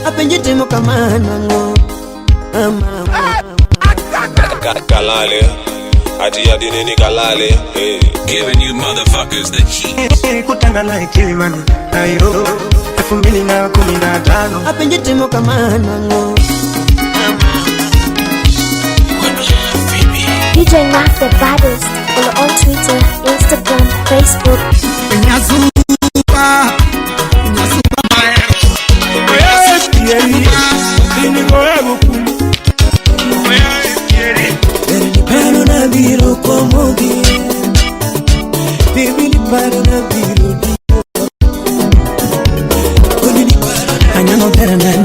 apenjite mukamana ngo Kalale, ati adinini kalale. Hey, giving you motherfuckers the heat. Kutanga na Kilimani, ayo 2015. apenjite mukamana ngo DJ Naf the baddest. Follow on Twitter, Instagram, Facebook. Pero na biro como bien. Baby ni para na biro di. Anyano teranan.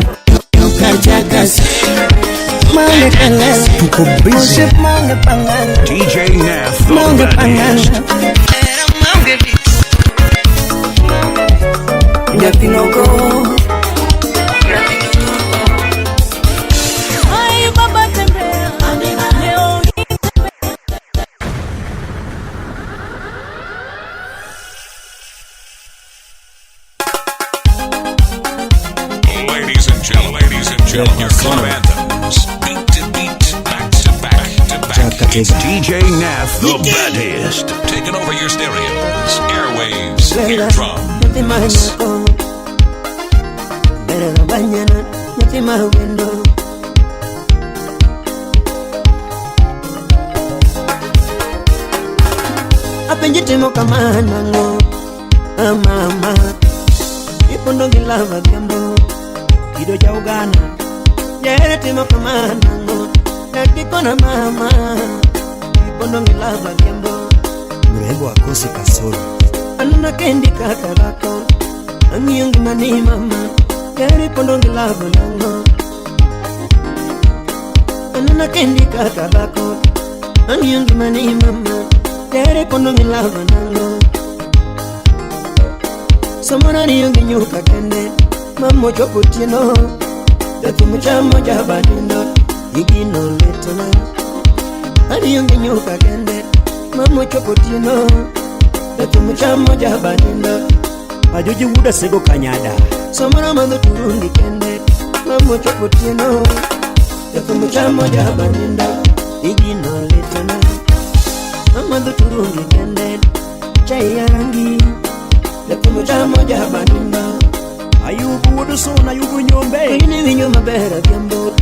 Kajakas. Mange kangal. Tuko busy. Mange pangal. DJ Naf the Mange pangal. Yapinoko. Ladies and gentlemen, your club anthems, beat to beat, back to back to back. It's DJ Naf the baddest. Taking over your stereos, airwaves, eardrums. Apenjite mukamana ngo mama ipondo ngilava gambo kido ja ugana yerete mukamana ngo nakikona mama ipondo ngilava gambo mrembo akosi kasoro anuna kendi kakarako angiyongi mani mama yere pondo ngilava ngo anuna kendi kakarako angiyongi mani mama yere pondo ngilava ngo Samana ni yungi nyuka kende Mamo chopo tino Datu mchamo jabadindo Igino letona Ani yungi nyuka kende Mamo chopo tino Datu mchamo jabadindo Majuji wuda sego kanyada Samana mando turundi kende Mamo chopo tino Datu mchamo jabadindo Igino letona Mando turundi kende Chai ya rangi Lepuno chamo jabanunda Ayubu wudu sona ayubu nyombe Ini vinyo mabera kiambo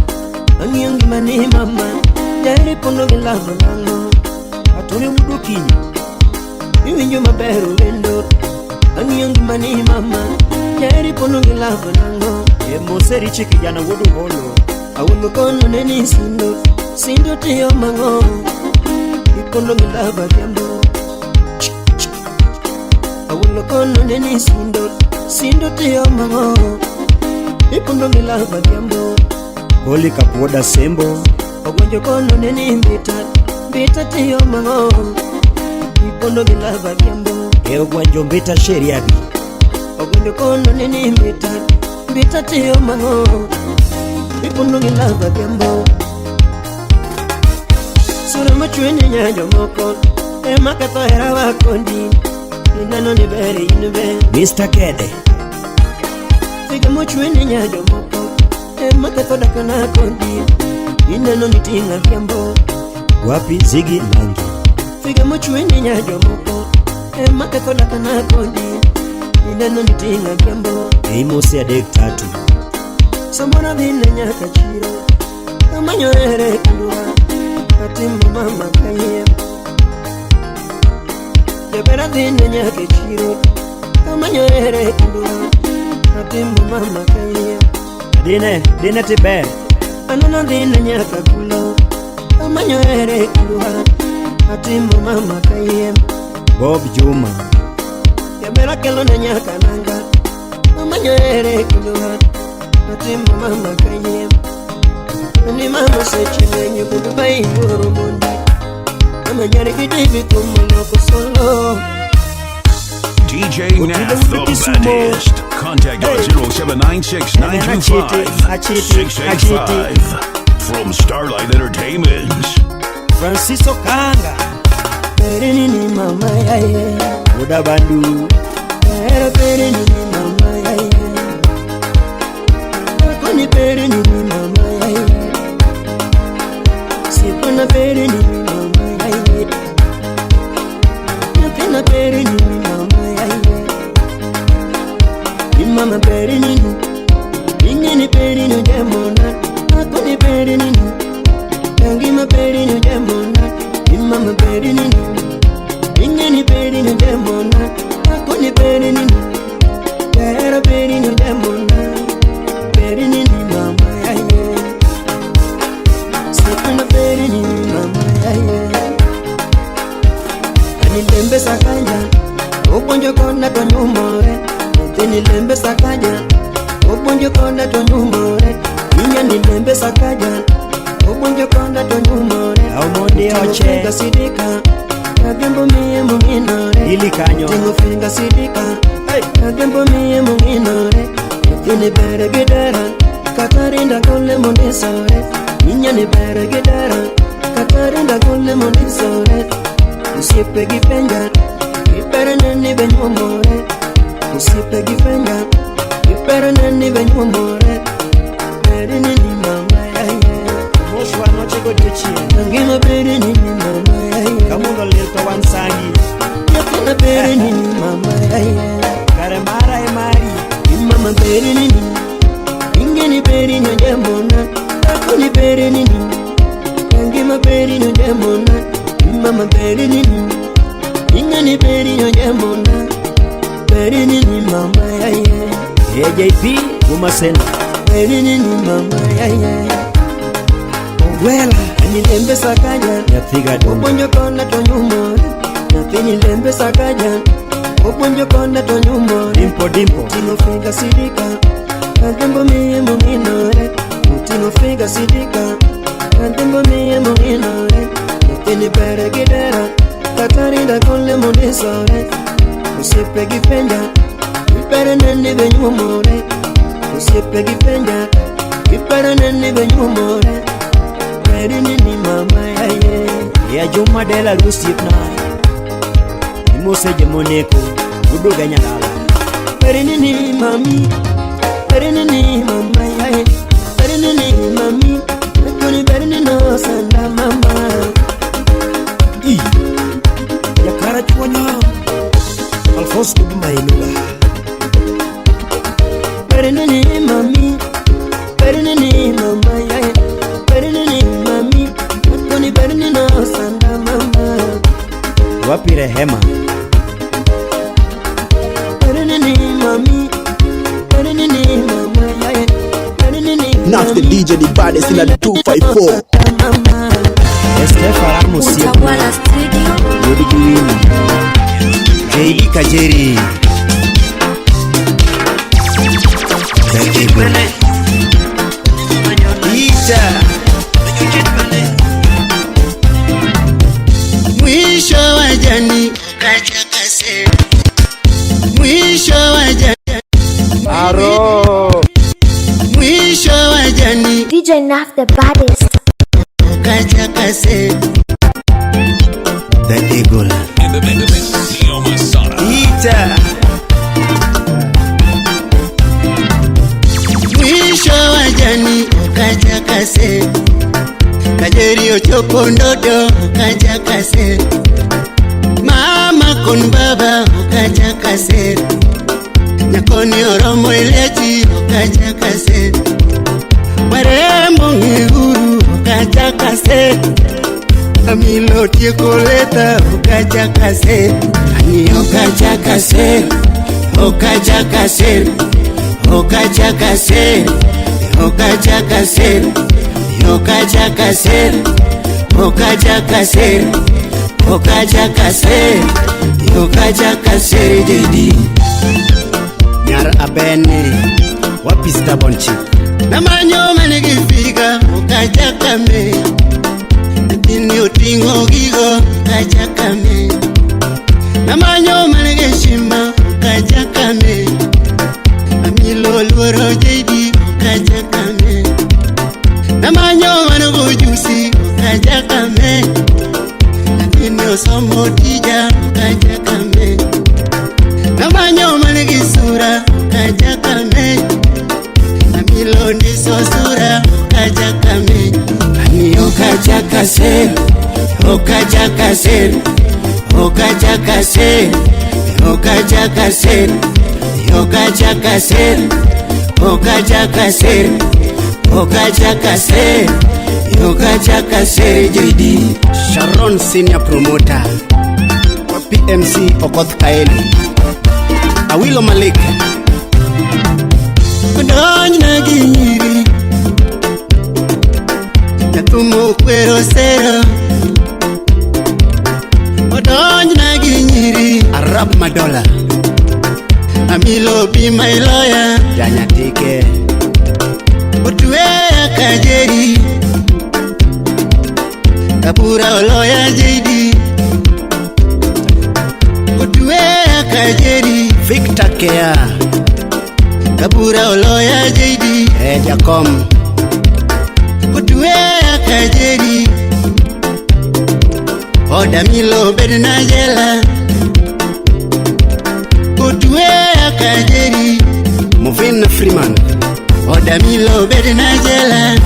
Angiyongi mani mama Jari pono gilava nango Atuni wudu kinyo Vinyo mabera ulendo Angiyongi mani mama Jari pono gilava nango Emo seri chiki jana wudu holo Awulu kono neni sindo Sindo tiyo mango Ipono gilava kiambo Awulo kono neni sindo tiyo mango Ipundo ngilava diambo Boli kapuoda sembo Ogwenjo kono neni mbita tiyo mango Ipundo ngilava diambo Ogwenjo mbita sheriabi Ogwenjo kono neni mbita tiyo mango Ipundo ngilava diambo Sura machweni nyanjo moko Ema kato hera wakondi Nano ni beri inube Mr. Kede Figa mochweni nyajo moko Makatoda kana kondi Nano ni tinga kiambo Wapi Ziggy Langi Figa mochweni nyajo moko Makatoda kana kondi Nano ni tinga kiambo Eimose ya dek tatu Samona vina nyaka chiro Kamanyo ere kulua Katimbo mama kaye Jabera dhine nyake chiro Kamanyo ere kundua Natimbo mama kaya Dine tibe Anana dhine nyaka kulo Kamanyo ere kundua Natimbo mama kaya Bob Juma Jabera kelo na nyaka nanga Kamanyo ere kundua Natimbo mama kaya Ni mama seche nenye kudubai yoro mundi DJ Naf the baddest. Contact us 0796-925-685 from Starlight Entertainment. Francisco Kanga Perini ni mama yaye Muda bandu Perini ni mama yaye peri ni mama yai. Sipana peri ni mama yai. Napenda peri ni mama yai. Ni mama peri ni. Ingeni peri ni jamona. Ako ni peri ni. Tangi ma peri ni jamona. Ni mama peri ni. Ingeni peri ni jamona. Ako ni peri ni. Pera peri ni jamona. Peri ni mama yai. Sipana peri ni mama yai. Ani lembe sakanja. Oponjo kona to nyumore. Teni lembe sakanja. Oponjo kona to nyumore. Inya ni lembe sakanja. Oponjo kona to nyumore. Aumondi oche Sidika. Kagembo miye munginore. Ili kanyo Tingo finga sidika. Kagembo miye munginore. Tini bere gidera. Katarinda kule mondisore. Inya ni bere gidera. Katarinda kule mondisore. Usipe gifenga. Ipere neni benyomore. Usipe gifenga. Ipere neni benyomore. Peri nini mama yaya. Moshwa noche goduchi Nangima peri nini mama yaya. Kamundo lirto wansangi Yakina peri nini mama yaya. Karemara emari Mama peri nini. Ingeni peri nyojemona. Ako ni peri nini. Nangima peri nyojemona. Mama peri nini. Ingeni peri nyojemona. Peri nini mama yaya. AJP Umasena Peri nini mama yaya. Wela Ani lembe sakanya. Yathiga domo Oponjo kona to nyumore. Nathini lembe sakanya. Oponjo kona to nyumore. Dimpo dimpo Tino figa sidika. Kagembo miye munginore. Tino figa sidika. Kagembo miye munginore. Nathini pere gidera. Katarinda kule mondisore. Usipe gifenja. Ipere neni benyumore. Usipe gifenja. Ipere neni benyumore. Peri nini mama yaye. Ya Juma Dela Rusipna Imose Jemoneko Uduga Nyalala Peri nini mami. Peri nini mama yaye. Peri nini mami. Nakuni peri nino sanda mama. Yakara Chwanya Alphonse Kubuma Inuga Peri nini mami. Peri nini mama yaye. Peri nini mami. Nakuni peri nino sanda mama. Wapi Rehema Peri nini mami. Peri nini mama yaye. Peri nini Not the DJ, the baddest in the 254. mama. Estefa Ramos Utawala Studio. Yodi Kiwini JD Kajeri Ita Mwisho wa jani kachakase. Mwisho wa jani. Aro. Mwisho wa jani DJ Naf the baddest. kachakase. The Eagle In the mix, Yo Masada. Ita Mwisho wa jani kachakase. Kajeri ochopo ndodo kachakase. Mama kon baba kachakase. Nyakoni oromo ileti kachakase. Warembo ngehuru kachakase. Amilo tiekoleta kachakase. Ani kachakase. Okachakase. Okachakase. Okachakase. Okachakase. Okachakase. Okachakase. Okachakase JD Nyar Abene Wapi Stubborn Chick Namanyo manigifika Okachakame. Tini utingo gigo Okachakame. Namanyo manigishima Okachakame. Amilo luoro JD Okachakame. Namanyo manugujusi Okachakame. Tini osomo tija Okachakame. Namanyo manigisura Okachakame. Amilo ndiso sura okajakame. Ani okajakase, okajakase, okajakase, okajakase, okajakase, okajakase, okajakase, okajakase. JD Sharon Senior Promoter PMC Okoth Kaeli Awilo Malik Odonj na ginyiri Natumo kwero sero. Odonj na ginyiri Arab Madola Amilo be my lawyer. Janya Tike Otuea kajeri Kapura lawyer JD. Otuea kajeri Victor Kea Kapura lawyer JD. Jacom Otuea kajeri Oda Milo bedna jela. Otuea kajeri Movin Freeman Oda Milo bedna jela.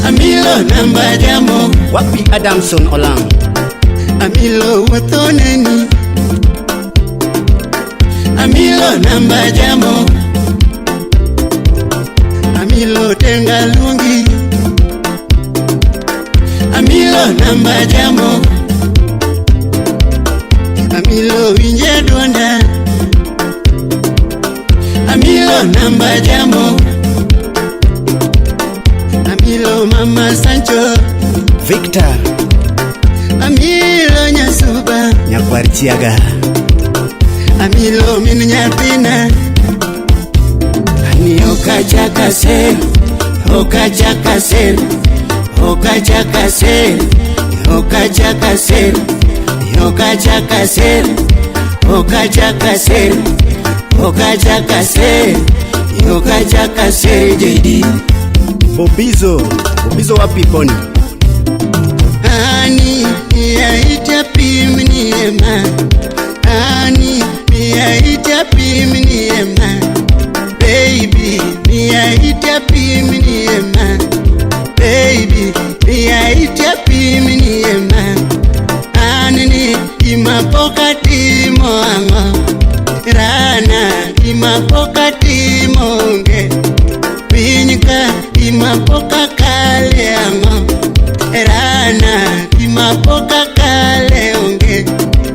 Amilo namba jamo. Wapi Adamson Olang Amilo watoneni. Amilo namba jamo. Amilo tenga lungi. Amilo namba jamo. Amilo winje donda. Amilo namba jamo. Amilo mama Sancho. Victor Amilo nyasuba. Nyakwarchiaga Amilo min nyathina. Ani okajakase, okajakase, okajakase, okajakase, okajakase, okajakase, okajakase, okajakase. JD Bobizo wapi Poni Ani yaita pimni ema. Ani yaita pimni ema. Baby yaita pimni ema. Baby yaita pimni ema. Ani imapoka timo anga. Rana imapoka timo nge. Pinyika imapoka kale anga. Rana imapoka kale onge.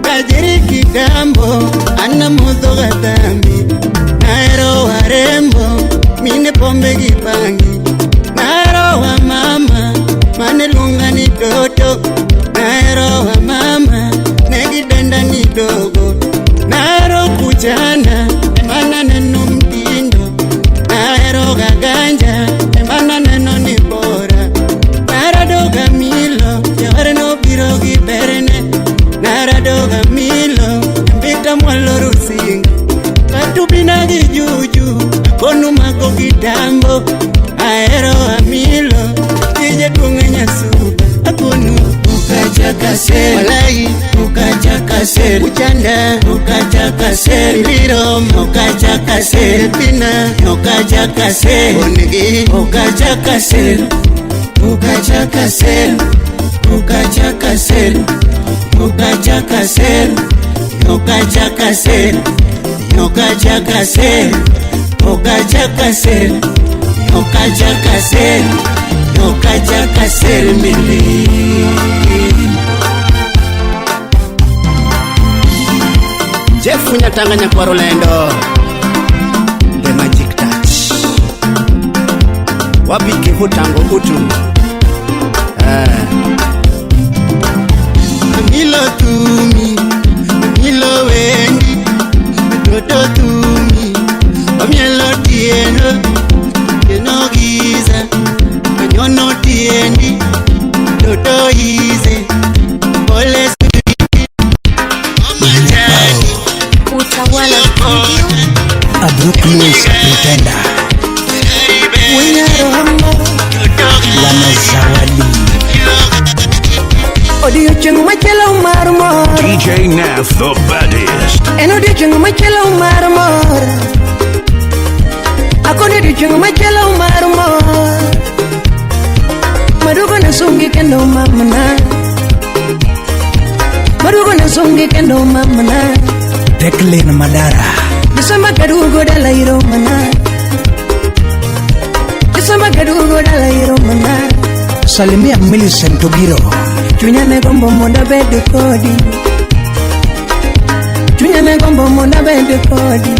Kajiri kitambo ana mudho gatambi. Naero warembo mine pombe gibangi. Naero wa mama mane lunga ni toto. Naero wa mama negi denda ni dogo. Naero kuchana emana neno mtindo. Naero gaganja emana neno ni bora. Naradoga Milo yaware no biro gi berene. Naradoga Milo mbita mwalo rusinga. Katubina gi juju konu mako kitambo. Aero Amilo kije tunge nyasuba. Akonu ukajakase walai ukajakase. Uchanda ukajakase. Lirom ukajakase. Pina ukajakase. Onegi ukajakase. Ukajakase, ukajakase, ukajakase, ukajakase, ukajakase, ukajakase, ukajakase, ukajakase mili. Jeff Nyatanganya kwa Rolando The Magic Touch Wapi Kihutango Utu Amilo tumi, amilo wendi. Toto tumi, amielo tieno. Tieno giza, anyono tiendi. Toto ize, pole suri. Omajani Utawala Studio. A Brooklyn's pretender. Wenyaro hamo. Wana zawadi. Odio cheng machelo marmor. DJ Nath the baddest. En odio cheng machelo marmor. Chungu machelo marumo Madugo na sungi kendo mamana Madugo na sungi kendo mamana Declan Madara Disamba kadugo dala iro mana Disamba kadugo dala iro mana Salimia Millicent Ogiro Chunya ne gombo monda bede kodi Chunya ne gombo monda bede kodi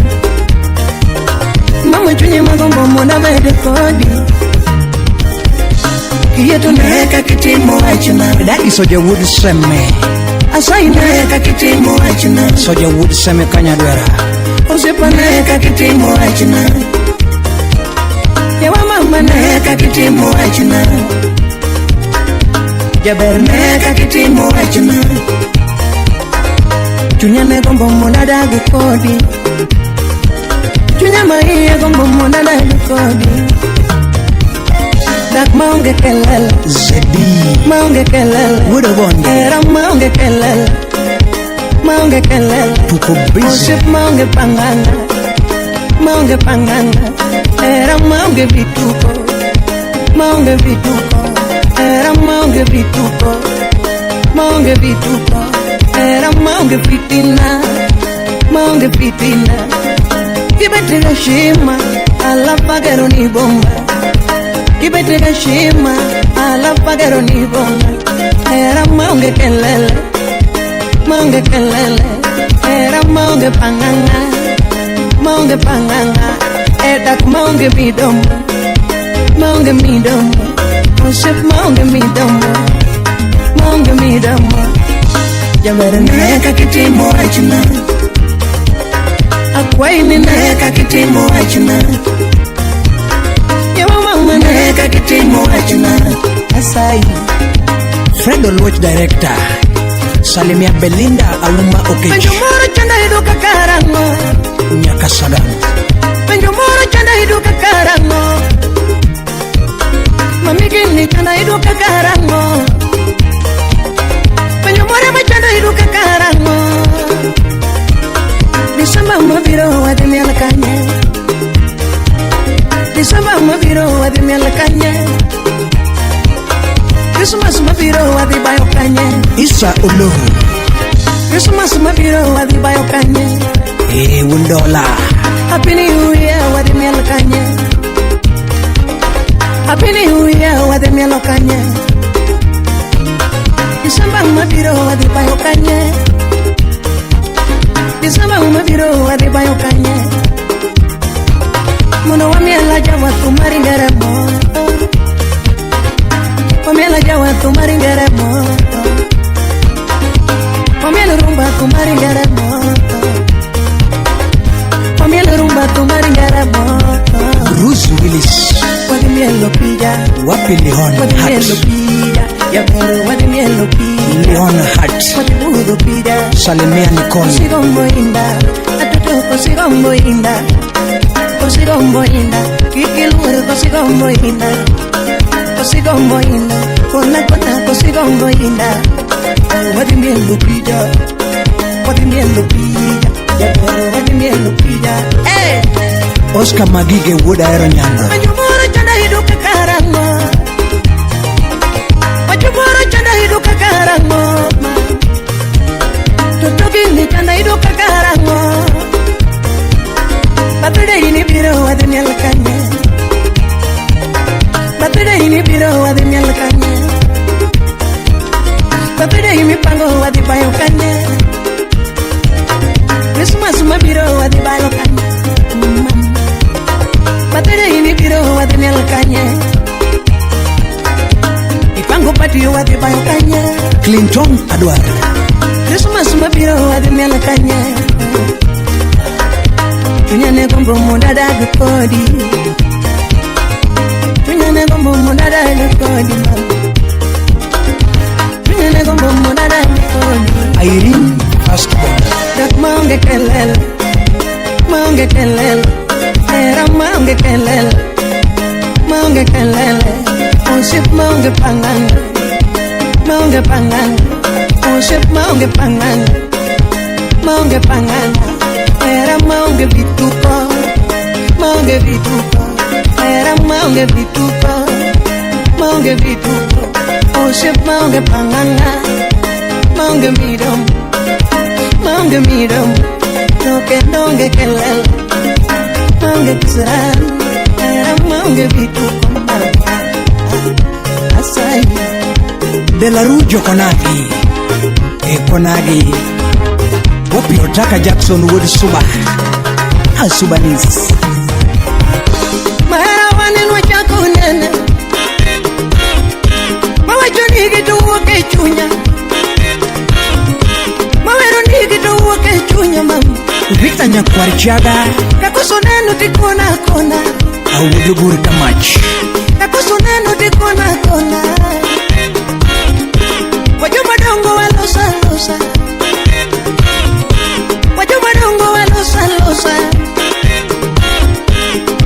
Mama chunya magombo monda bede kodi Kiyeto neka kitimo achina Daddy Soja Wood Seme Asai neka kitimo achina Soja Wood Seme Kanyadwera Osepa neka kitimo achina Yawa mama neka kitimo achina Jaber neka kitimo achina Chunya ne gombo monda dagu kodi Chunya maia gombo monda dagu kodi Dak maunge kelele Zedi Maunge kelele Wudo Bonde Era maunge kelele Maunge kelele Tuko busy Osip maunge panganga Maunge panganga Era maunge vituko Maunge vituko Era maunge vituko Maunge vituko Era maunge fitina Maunge fitina Kibetrega shima Alapagero ni bomba Kibetrega shima Alapagero ni bomba Era maunge kelele Maunge kelele Era maunge panganga Maunge panganga Edak maunge midombo Maunge midombo Osip maunge midombo Maunge midombo Jamere neka kitimo achina Akwaini neka kitimo achina Yawa mama neka kitimo achina Asai Fred Oluoch Director Salimia Belinda Aluma Okech Penjumoro chanda hidu kakarango Nyaka Sagan Penjumoro chanda hidu kakarango Mamigini chanda hidu kakarango Penjumoro chanda hidu kakarango Disamba mabiro wadimi alakanye Disamba mabiro wadimi alakanye Christmas mabiro wadi bayo kanye Isa Olohu Christmas mabiro wadi bayo kanye Wundola Happy New Year wadi mielo kanye Happy New Year wadi mielo kanye December mabiro wadi bayo kanye December mabiro wadi bayo kanye Mono wa miela jawa kumari ngeremo Pamela jawa kumari ngeremo Pamela rumba kumari ngeremo Pamela rumba kumari ngeremo Bruce Willis Wadi mielo pija Wapi Leon Wadi mielo Hart pija Yabero wadi mielo pija Leon Hart Wadi budo pija Salimia Nicole Kosigombo inda Atuto kosigombo inda Kosigombo inda Kikilure kosigombo inda Kosigombo inda Kona kona kosigombo inda Wadi mielo pija Wadi mielo pija Yabero wadi mielo pija Hey! Oscar Magige Wuda Aero Nyando Majumoro chanda hidu kakarango Majumoro chanda hidu kakarango Tutoki ni chanda hidu kakarango Batude ini biro wadi miel kanye Batude ini biro wadi miel kanye Batude ini pango wadi bayo kanye Christmas mabiro wadi bayo kanye Batude ini biro wadi miel kanye Ipango patio wadi bayo kanye Clinton Adwar Christmas mabiro wadi miel kanye Tunyane gombo monda dagu kodi Tunyane gombo monda dagu kodi Tunyane gombo monda dagu kodi Irene Fastball Dak maunge kelele Maunge kelele Era maunge kelele Maunge kelele Osip maunge panganga Maunge panganga Osip maunge panganga Maunge panganga Era maunge vituko Maunge vituko era maunge vituko, osep maunge panganga, maunge miram, toke donge kelel, maunge kisaran, era maunge vituko mama, asai. Dela Rujo konagi, konagi, Wopi Otaka Jackson Wood Suba, Subanese. Marawan wachakunene, mawachonigi to walk a chunya, maweronigi to walk a chunya mam. Victor Nyakwarichaga, Kakusoneno tikona kona, Awuduguru Kamach, Kakusoneno tikona kona. Wajumadongo walosa losa, wajumadongo walosa losa.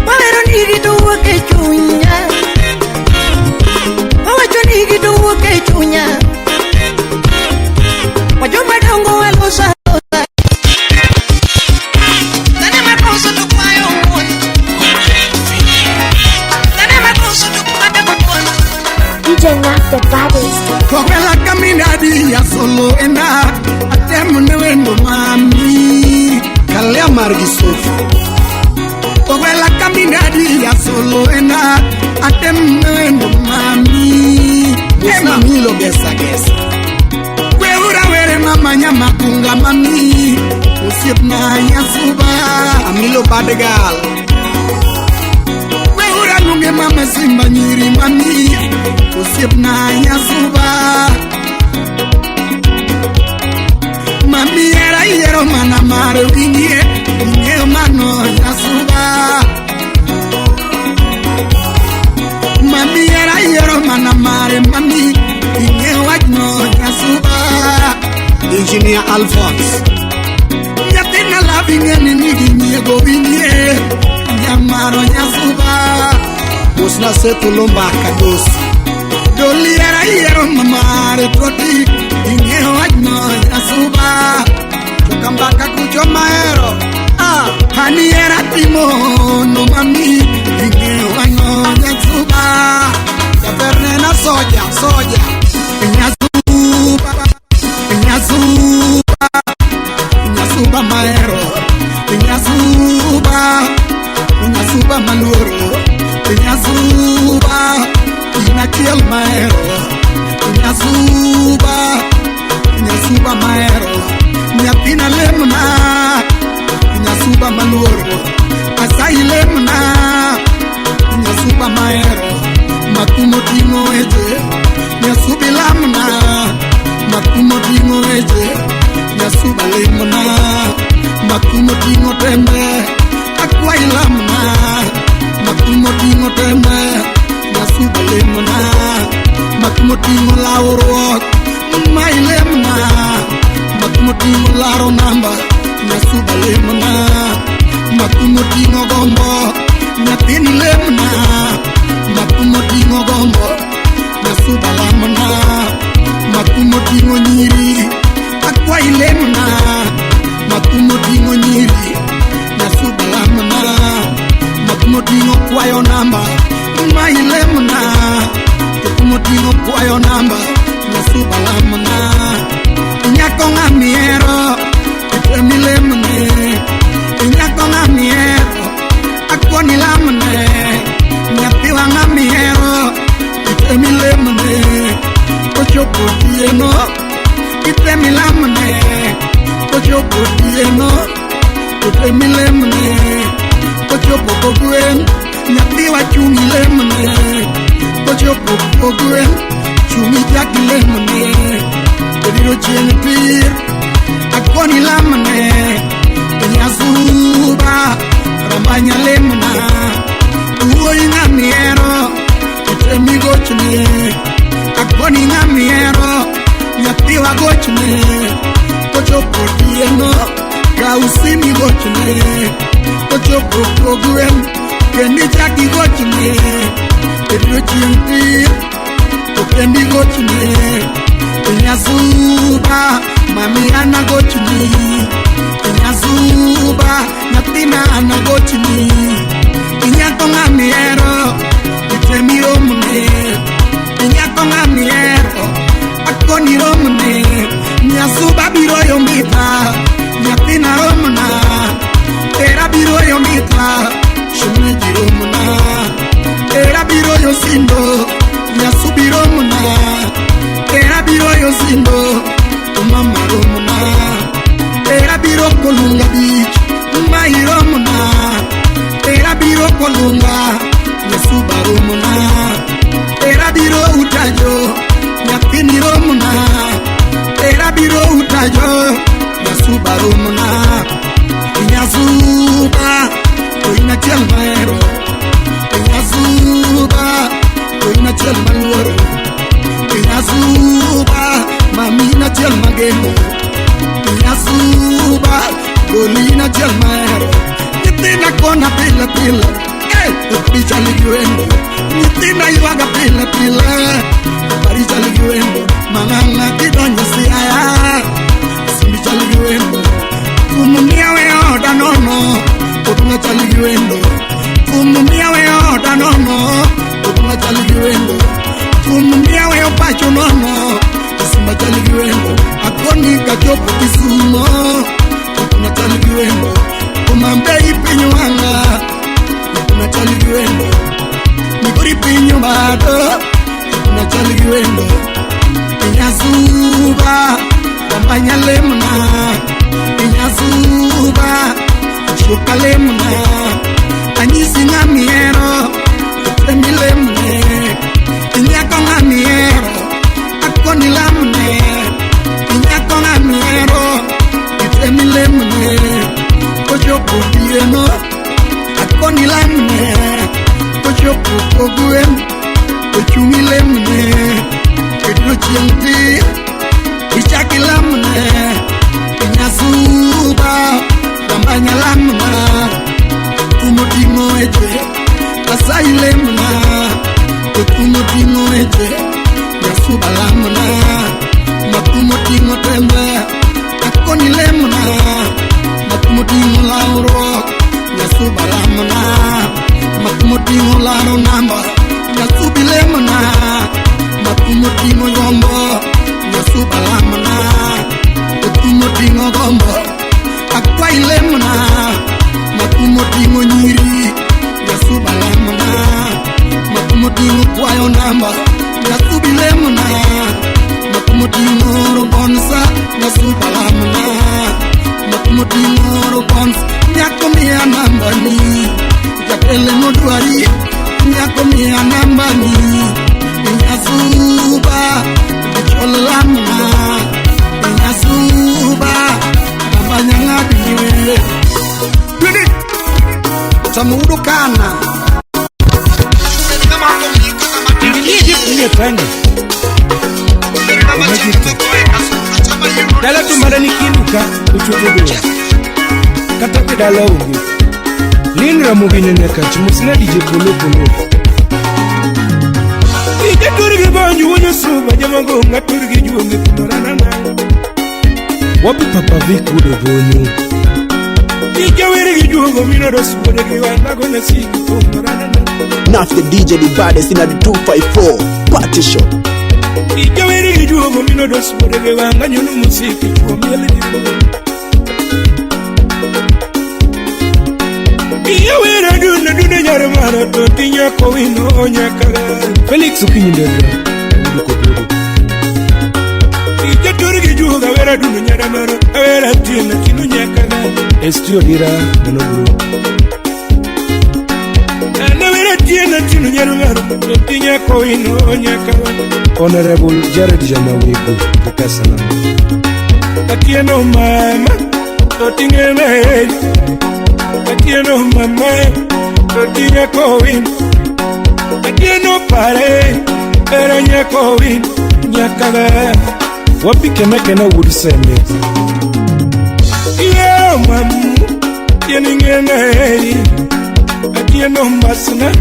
Maweronigi to walk a chunya, mawachonigi to walk a chunya, wajumadongo walosa losa. DJ Nak the baddest. Kogela kaminadi ya solo enda atemu newendo mami kalea margi sofu. Kogela kaminadi ya solo enda atemu newendo mami ema milo gesa gesa. Weura were mama nyama kunga mami usiep na yasuba amilo badegal. Weura nunge mama simba nyiri mami usiep na yasuba. Mami era yero mana mare winye mano yasuba. Mami era yero mana mare mami winye wajno yasuba. Engineer Alphonse yatina la vinye nini go winye nyamaro yasuba. Usna setulomba kadosi Doli era yero mamare toti inge wajno yasuba. Chokambaka kucho maero hani era timo no mami inge wajno yasuba. Yaverne na soja Nyasuba maero Nyasuba manuro Nyasuba Inakiel maero Nyasuba maero Nyapina lemna Nyasuba manuro Asai lemna Nyasuba maero Makumo timo eje Nyasubi lamna Makumo timo eje Nyasuba lemna Makumo timo tembe Akwa ilamna Makumo timo tembe Nyasuba lemna Makumo timo lauro Mai lemna Makumo timo laro namba Nyasuba lemna Makumo timo gombo Nyapini lemna Makumo timo gombo Nyasuba lamna Makumo timo nyiri Akwa ilemna Makumo timo nyiri Nyasuba lamna Makumo timo kwayo namba Mai lemna Makumo timo kwayo namba Nyasuba lamna Nyako ngamiero Itemi lemne Nyako ngamiero Akwa ni lamne Nyapiwa ngamiero Itemi lemne Ochopo tieno Itemi lamne Ochopo tieno Itemi lemne Ochopo kogwen Nyapiwa chungi lemne Ochopo kogwen Chungi jaki lemne Ediro chene pir Akoni lamne Nyasuba Rambanya lemna Uoi ngamiero Itemi gochne Akoni ngamiero Nyapiwa gochne Ochopo tieno Kausimi gochne Ochopo kogwen Kendi jaki gochne Ediro chene pir Kendi gochne Nyasuba Mami ana gochne Nyasuba Natina ana gochne Inyako ngamiero lunga Nyasubaru muna Era biro utajo Nyapiniro muna Era biro utajo Nyasubaru muna Nyasuba Koina chelmaero Nyasuba Koina chelmaluoro Nyasuba Mamina chelmagemo Nyasuba Golina chelmaero Nitina kona pila pila Paricha ligwendo Nitina iwaga pila pila Paricha ligwendo Mananga kidonyo siaya Simbicha ligwendo Kumumia weo danono Kutunga chaligwendo Kumumia weo danono Kutunga chaligwendo Kumumia weo pacho nono Kusimba chaligwendo Akoni kachopo kisumo Kutunga chaligwendo Kumambe ipinyuanga Kuna chaligwendo Nikuri pinyo bado Kuna chaligwendo Inyasuba Kampanya lemna Inyasuba Shuka lemna Anyisi nga miero Temi lemne Inyako nga miero Akoni lemne Inyako nga miero Temi lemne Kojopo dieno Akoni lemne Kojopo koguen Kochumi lemne Kedro chienti Ichaki lemne Inyasuba Kampanya lemna Kumutimo eje Asai lemna Kumutimo eje Nyasuba lemna Makumutimo tembe Akoni lemna Makumutimo lauro Nyasuba lemna Makumutimo lauro namba Nyasubi lemna Makumutimo yombo Nyasuba lemna Makumutimo gombo Akwai lemna Makumutimo nyiri Nyasuba lemna Makumutimo kwayo namba Nyasubi lemna Makumutimo robonsa Nyasuba lemna Makumutimo robonsa Nyako mia namba ni Jakele moduari Nyako mia namba ni Nyasuba Chole lemna Nyasuba Kampanya ngadiwe Samudu kana Ndiye tanga Dala tumara nikinuka Uchukudu Katake dala ungu Linra mugine nekachi Musina DJ polo polo Ije turgi banyu Wanya suba Jamango nga turgi juonge Kunorana na Wapi papa viku do bonyu Ije wiri juongo Mina dosu Wadegi wanago na siku Kunorana na Naf the DJ the baddest in the 254 Party Shop. Ije wiri juongo Mina dosu Wadegi wanago na musiki Kumiele dipo Iya wera duna nyare mara to tinya ko wino nyakara Felix ukinyindera uko bodo Ija turgi juga wera duna nyare mara wera tina kinu nyakara Estio dira monoburo Ana wera tina kinu nyare mara to tinya ko wino nyakara Honorable Jared Jamawego tukasana Atieno mama to tingene Atieno mama, totinya kowin Atieno pare, eranya kowin Nyakaga Wapike meke na wudi seme Iyo mamu, tieni ngene Atieno masna,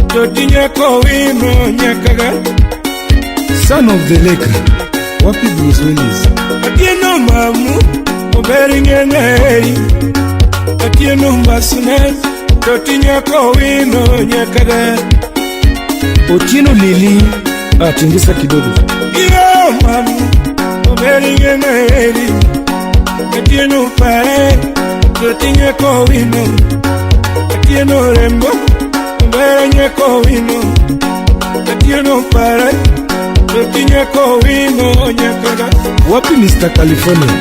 totinya kowin Nyakaga Son of the lake, wapi Bruce Willis Atieno mamu, oberi ngene Atieno mbasune Totinya kowino nyakada Otieno lili Atingisa kidogo Iyo mamu Oberi ngeneri Atieno pare Totinya kowino Atieno rembo Oberi nye kowino Atieno pare Totinya kowino nyakada Wapi Mr. California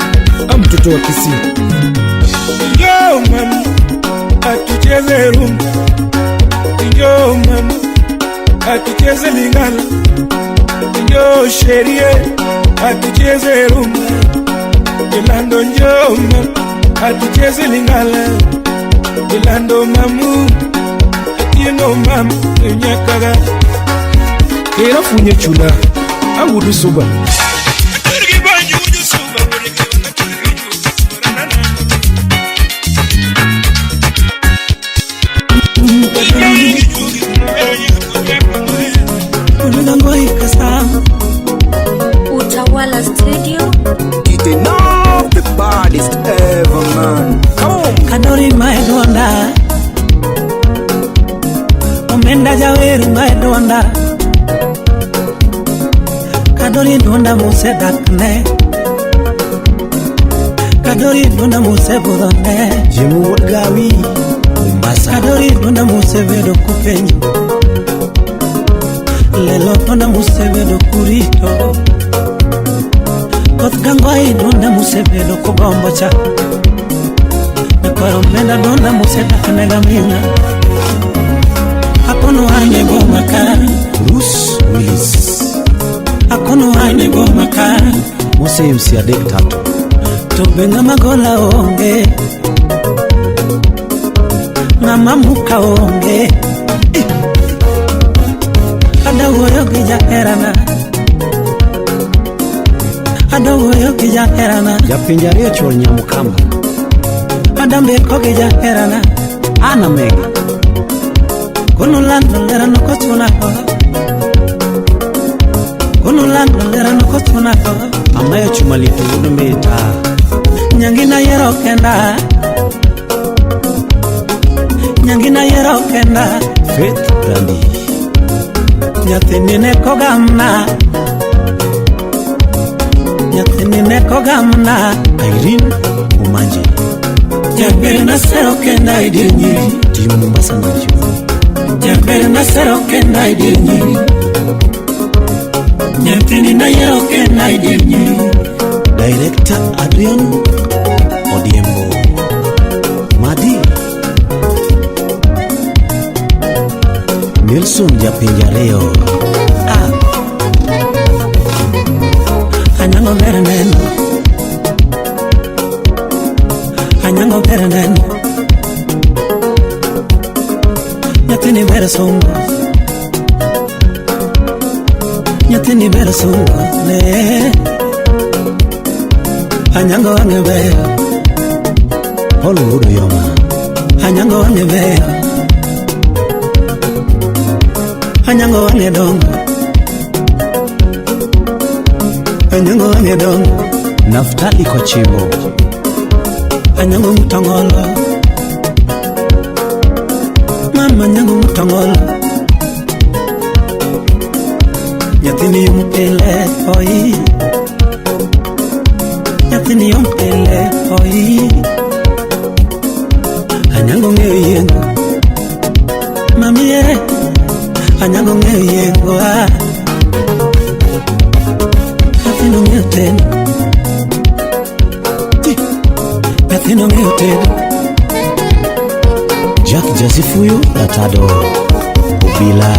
Mtoto wa Kisii Yo mami, atucheze rumba mama atucheze lingala, njo sherie atucheze rumba. Yolando njo mama atucheze lingala, Yolando mamu atieno mama nyakaga. Kera funye chula awudu suba. Utawala Studio. DJ Nav, the baddest ever, man. Come on. Kadori maedonda Omenda jaweru maedonda Kadori donda muse dakne Kadori donda muse budone Jimu wagawi Mombasa. Kadori donda muse vedo kupenyo Lelo donda muse vedo kurito Kot gangwai donda muse vedo kubombocha Nekwaro menda donda muse dakne gamina Akono ane bomaka Bruce Willis. Akono ane bomaka Mose MC Adek Tato. Tobenga magola onge Ngama muka onge Adawoyo kija erana Adawoyo kija erana Japinjario chol nyamukamba. Adambe ko kija erana Ana mega. Kono lando lera no kotuna ko Kono lando lera no kotuna ko Amayo chumalito udumbeta. Nyangina yero kenda Nyangina yero kenda Faith Brandi. Nyatinine kogamna Nyatinine kogamna Irene Umanje. Jabir na sero kenda idinyi Timu Mombasa na Juu. Jabir na sero kenda idinyi Nyatinine yero kenda idinyi Director Adrian Odiembo. Madi. Nelson Japinjario. Anyango berenen Anyango berenen Nyatini bersongo Nyatini bersongo ne Anyango angebe Paul Udo Yoma. Anyango angebe Anyango angedongo Anyango angedongo Naftali Kochimbo. Anyango mutangolo Mama nyango mutangolo Nyatini yumpele oi Nyatini yumpele oi Anyango ngeo yengo Mami ye Anyango ngeo yengo Nyatini ngeo teno Nyatini ngeo teno Jack Jazifuyo Latado. Ubila.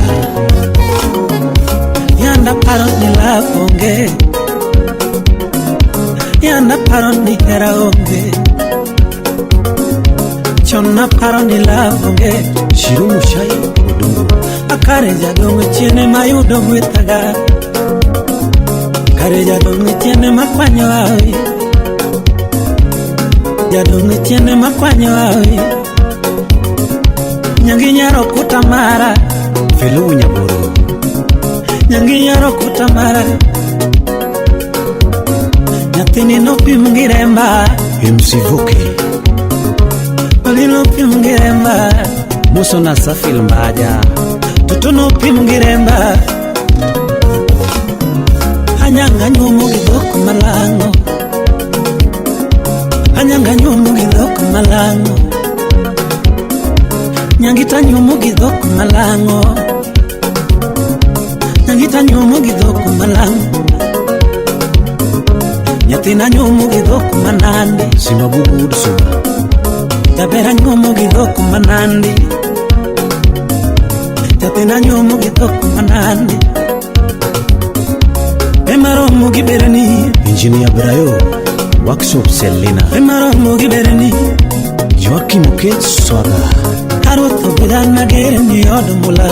Yanda paro ni la onge Yanda paro ni hera onge Chonna paro ni la onge Shirumu Shai Udungu. Akare jadongo chiene mayudo gwitaga Kare jadongo chiene makwanyo awi Jadongo chiene makwanyo awi Nyangi nyaro kutamara Felu Nyaboro. Nyangi nyaro kutamara Nyatini no pimngiremba MC Voke. Oli no pimngiremba Muso na Safil Mbaja. Tutu no pimngiremba Anyanga nyumu gidoko malango Anyanga nyumu gidoko malango Nyangita nyumu gidoko malango Nyangita nyumu gidoko malango Nyatina nyumu gidoko manandi Simabubu Udusuba. Jabera nyumu gidoko manandi Nyathina nyuomo gi dhok manande Emaromo gi bereni Engineer Brayo Workshop Selina Emaromo gi bereni Joakim Okech Swaga Arotho bidana gerni odmula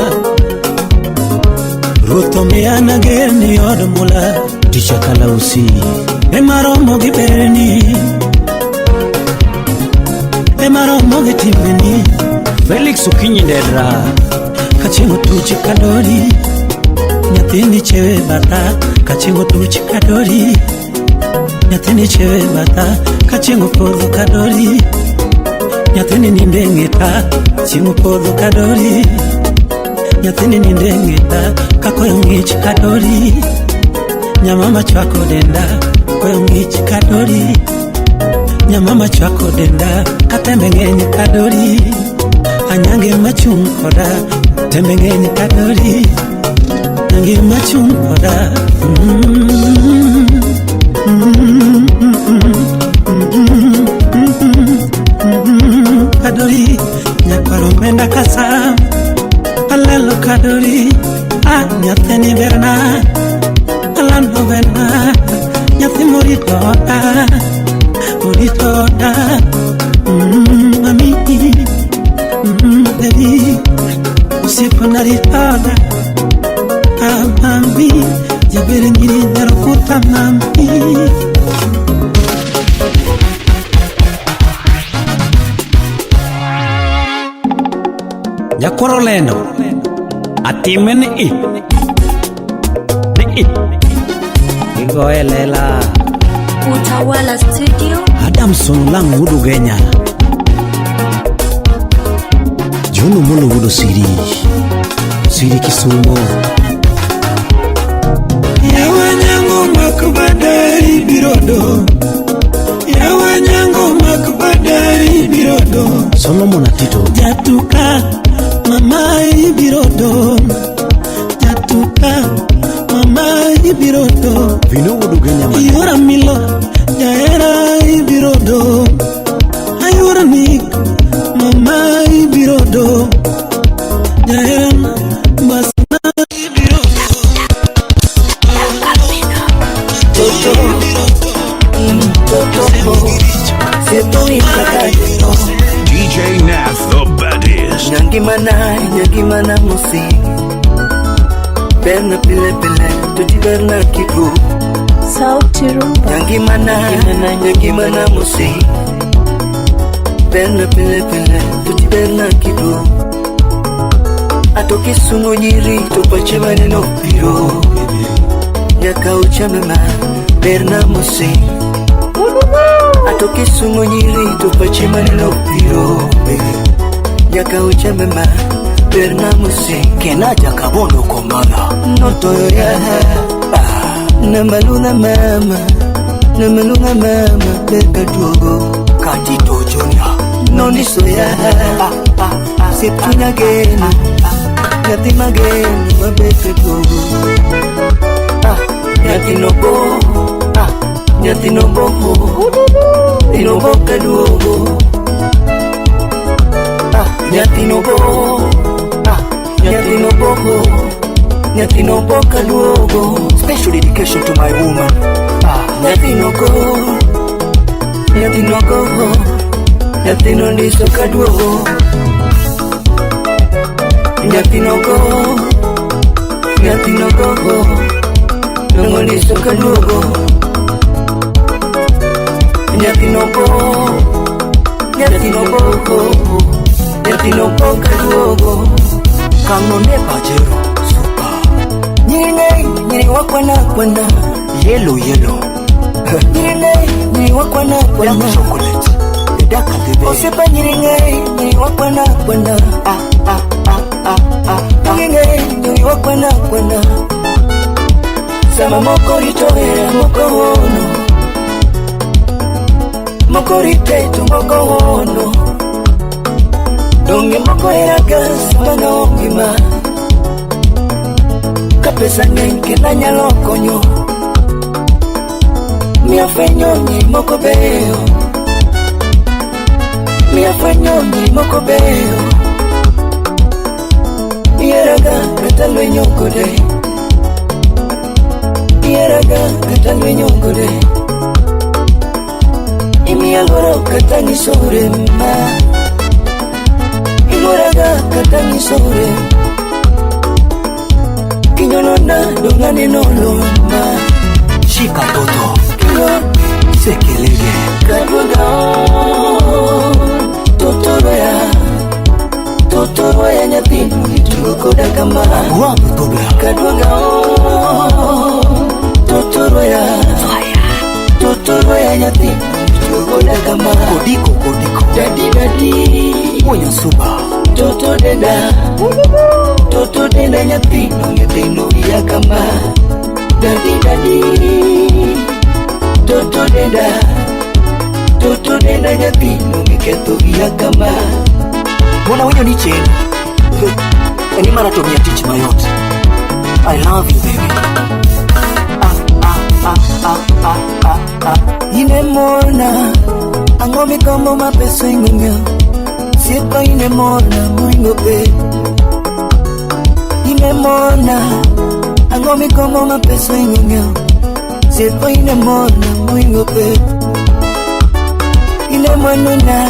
Rotho miyana gerni odmula Ticha Kalausi Emaromo gi bereni Emaromo gi timeni Felix Okinyi Dedra Kachingo tuchi kadori Nyathini chewe bata Kachingo tuchi kadori Nyathini chewe bata Kachingo podho kadori Nyathini nindengeta Chingo podho kadori Nyathini nindengeta Kakoyo ngich kadori Nyamama chwako denda Koyo ngich kadori Nyamama chwako denda Katembe ngeni kadori Anyange machung koda Tembe ngeni kadori Anyange machung koda Kadori Nyakwaro menda kasam Alelo kadori Nyathini berna Alano berna Nyathi moritoda Moritoda Mami Baby Usipo naritoda Mami Jabere ngiri narokuta mami Nyakwaro lendo Atime ni Igoe lela Utawala Studio Adamson lang wudu genya Jono molo wudu Siri Kisumo Yawanyango makubadari birodo Yawanyango makubadari birodo Solomon Atito Jatuka mama ibirodo Jatuka mama ibirodo Vino wudu genya Yura milo Jaera ibirodo Ayura nik mama ibirodo Jaera masna ibirodo DJ Nath, the baddest. Nyangimana musi Berna pile tuti berna kiku Sauti Rumba Nyangimana musi Berna pile tuti berna kiku Atoki sungo nyiri tupache maneno piro Nyaka uchamema berna musi Atoki sungo nyiri tupache maneno piro Nyaka uchamema berna musi Kenaja kabono komala Noto ya Namalunga mama Beka duogo Kati tojonya Noni soya Septuna geni Nyati mageni Mabeka duogo Nyati nobo Nyati nobo Inoboka duogo Nyati nobo Nyati noboka duogo. Special dedication to my woman. Nyati no go Nyati no nisoka duogo. Nyati no go No nisoka duogo. Nyati no boka duogo. Kanone pajero super. Nyiri wakwana yellow Nyiri wakwana chocolate Edaka debe Osepa nyiri wakwana Nyiri wakwana Sama mokorito era mokohono Mokorite tu mokohono Donge moko era gas Banga ongima Kapesa ngenke na nyalo konyo Mia fenyonyi moko beyo Mia fenyonyi moko beyo Yeraga kata lwenyo kode, ieraga kata lwenyo kode, imiya luoro kata ngisore ma, iluoraga kata ngisore, kinyonona dongane nolo ma. Shika toto Kinyo sekelege kadwaga Totoroya nyathino itugo koda kama Wapu kobla Kadwaga Totoroya nyathino itugo koda kama Kodiko Dadi Monya suba Toto denda nyathino via kama Dadi Toto denda nyathino miketho via kama. Mwana wenyo ni chena Eni mara to miya tich mayot. I love you baby. Ine mona Ango mikombo mapeso ingumyo Siepa ine mona muingo pe. Ine mona Ango mikombo mapeso ingumyo Siepa ine mona muingo pe. Ine mona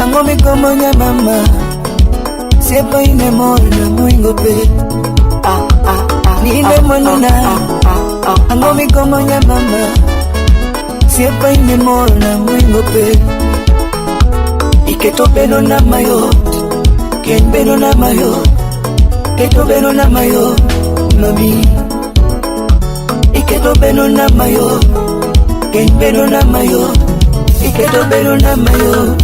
Ango mikombo nya mama Siepa ine mona muingo pe. Ine mona Ango mikombo nya mama Siepa ine mona muingo pe. Iketo beno na mayot, ken beno na mayot, keto beno na mayot, mami. Iketo beno na mayot, ken beno na mayot, iketo beno na mayot,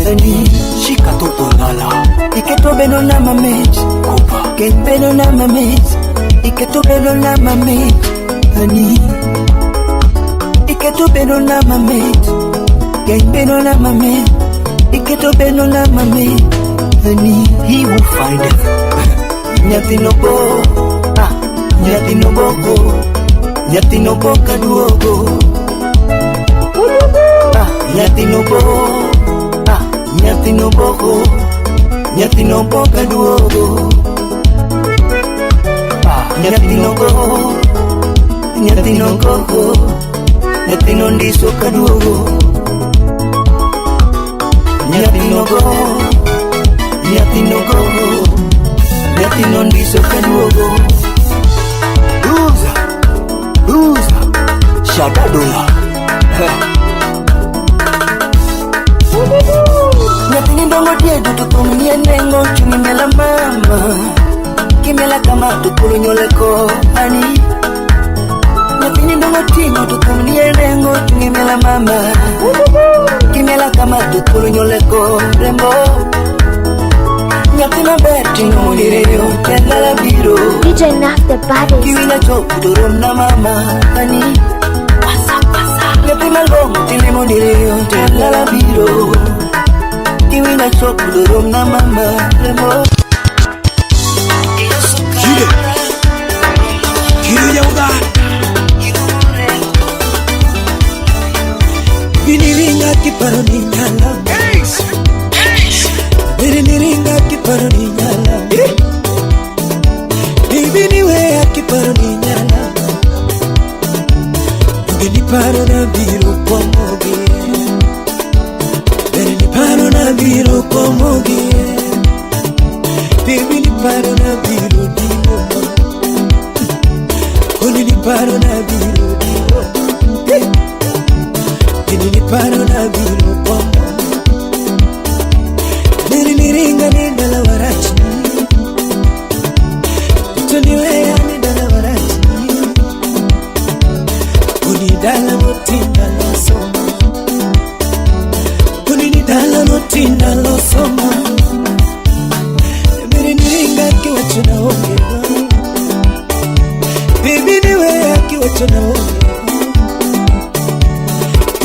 rani. Shika toto nala Iketo beno na mamet, Kopa ken beno na mamet, iketo beno na mamet, rani. Iketo beno na mamet, ken beno na mamet, iketo beno na mamet, rani. He who findeth Nyathino bo, nyathino boko, nyathino boka duogo. Nyathino bo, nyathino boko, nyathino boka duogo. Nyathino go, nyathino gogo, nyathino ndiso kaduogo. Nyathino go, nyathino gogo, nyathino ndiso kaduogo. Luza Shadadola Nyathini dongo diedo to kumnie nengo chungi mela mama. Kimela kama tukulu nyoleko ani. Nyathini dongo tingo to kumnie nengo chungi mela mama. Kimela kama tukulu nyoleko rembo. Nyathina betino nireo tenda la biro. DJ Naf the baddest. Kiwina chopu durum na mama ani. Nyathina longo tilemo nireo tenda la biro. Kiwina chopu durum na mama rembo. Kiri yauda Viniringa kiparo ni nyala Viniringa kiparo ni nyala Viniwe kiparo ni nyala Viniparo na biro kwa mogi Viniparo na biro kwa mogi Viniparo na biro di mogi Viniparo na biro di mogi Viniparo na biro kwa mogi Niriringa nenda la warachi Tuniwea nenda la warachi Unidala notinda lo soma Unidala notinda lo soma Niriringa kiwacho na ongewa Baby niwea kiwacho na ongewa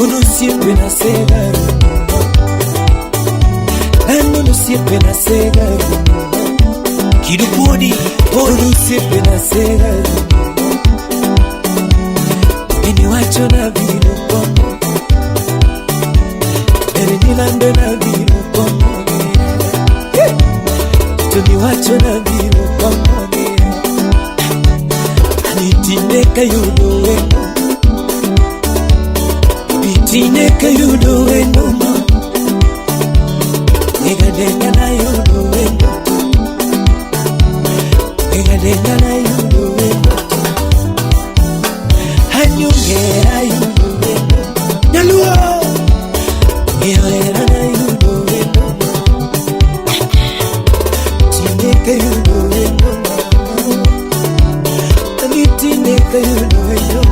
Unusiepe na segaro Nano siepe na segaro Kidupodi Olu siepe na segaro Ini wacho na vino komo Ere nilando na vino komo Tuni wacho na vino komo kayudo wendo, bitine kayudo wendo ma. Nega denga na yudo wendo, nega denga na yudo wendo. Hanyongera yudo wendo, nyaluo. Nihera na yudo wendo, tine kayudo wendo ma. Tine kayudo wendo ma.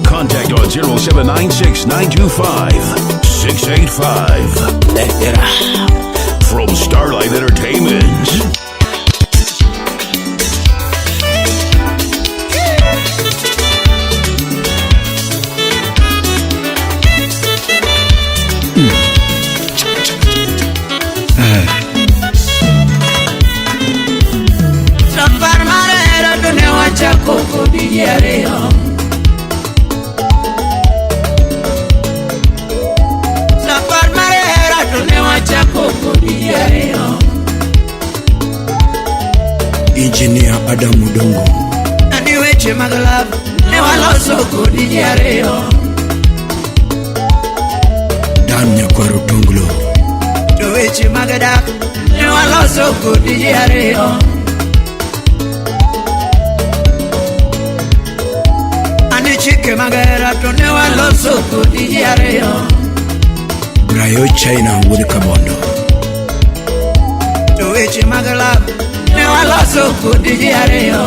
Contact on 0796-925-685. From Starlight Entertainment. Safar marera dune wacha koko diareo. Safar marera dune wacha koko diareo. Engineer Adam Udongo. Nani weche magalab ne waloso kodi diareo. Dan Nyakwaro Tonglo. To weche magadak ne waloso kodi diareo. Ani chike magera to ne waloso kodi diareo. Brayo China Wood Kabondo. To weche magalab ne waloso kodi diareo.